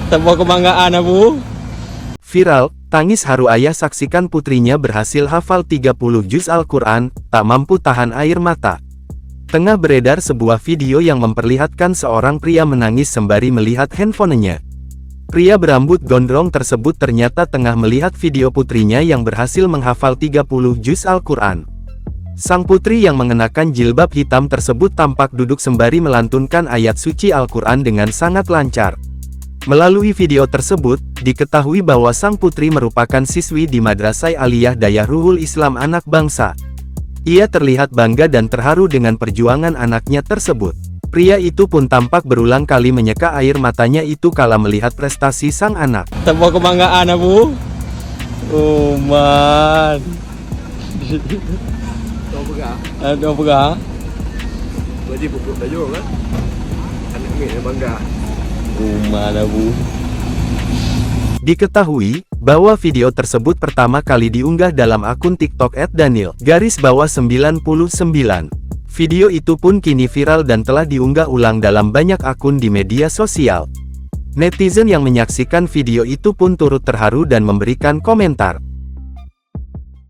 Sebuah kebanggaan, Bu. Viral, tangis haru ayah saksikan putrinya berhasil hafal 30 juz Al-Quran, tak mampu tahan air mata. Tengah beredar sebuah video yang memperlihatkan seorang pria menangis sembari melihat handphonenya. Pria berambut gondrong tersebut ternyata tengah melihat video putrinya yang berhasil menghafal 30 juz Al-Quran. Sang putri yang mengenakan jilbab hitam tersebut tampak duduk sembari melantunkan ayat suci Al-Quran dengan sangat lancar. Melalui video tersebut, diketahui bahwa sang putri merupakan siswi di Madrasah Aliyah Dayah Ruhul Islam Anak Bangsa. Ia terlihat bangga dan terharu dengan perjuangan anaknya tersebut. Pria itu pun tampak berulang kali menyeka air matanya itu kala melihat prestasi sang anak. Sebuah kebanggaan, Bu. Oh, man. Ada apa? Jadi pupuk tajuk kan? Anak ni bangga. Oh, mana, Bu? Diketahui bahwa video tersebut pertama kali diunggah dalam akun TikTok @daniel_99. Video itu pun kini viral dan telah diunggah ulang dalam banyak akun di media sosial. Netizen yang menyaksikan video itu pun turut terharu dan memberikan komentar.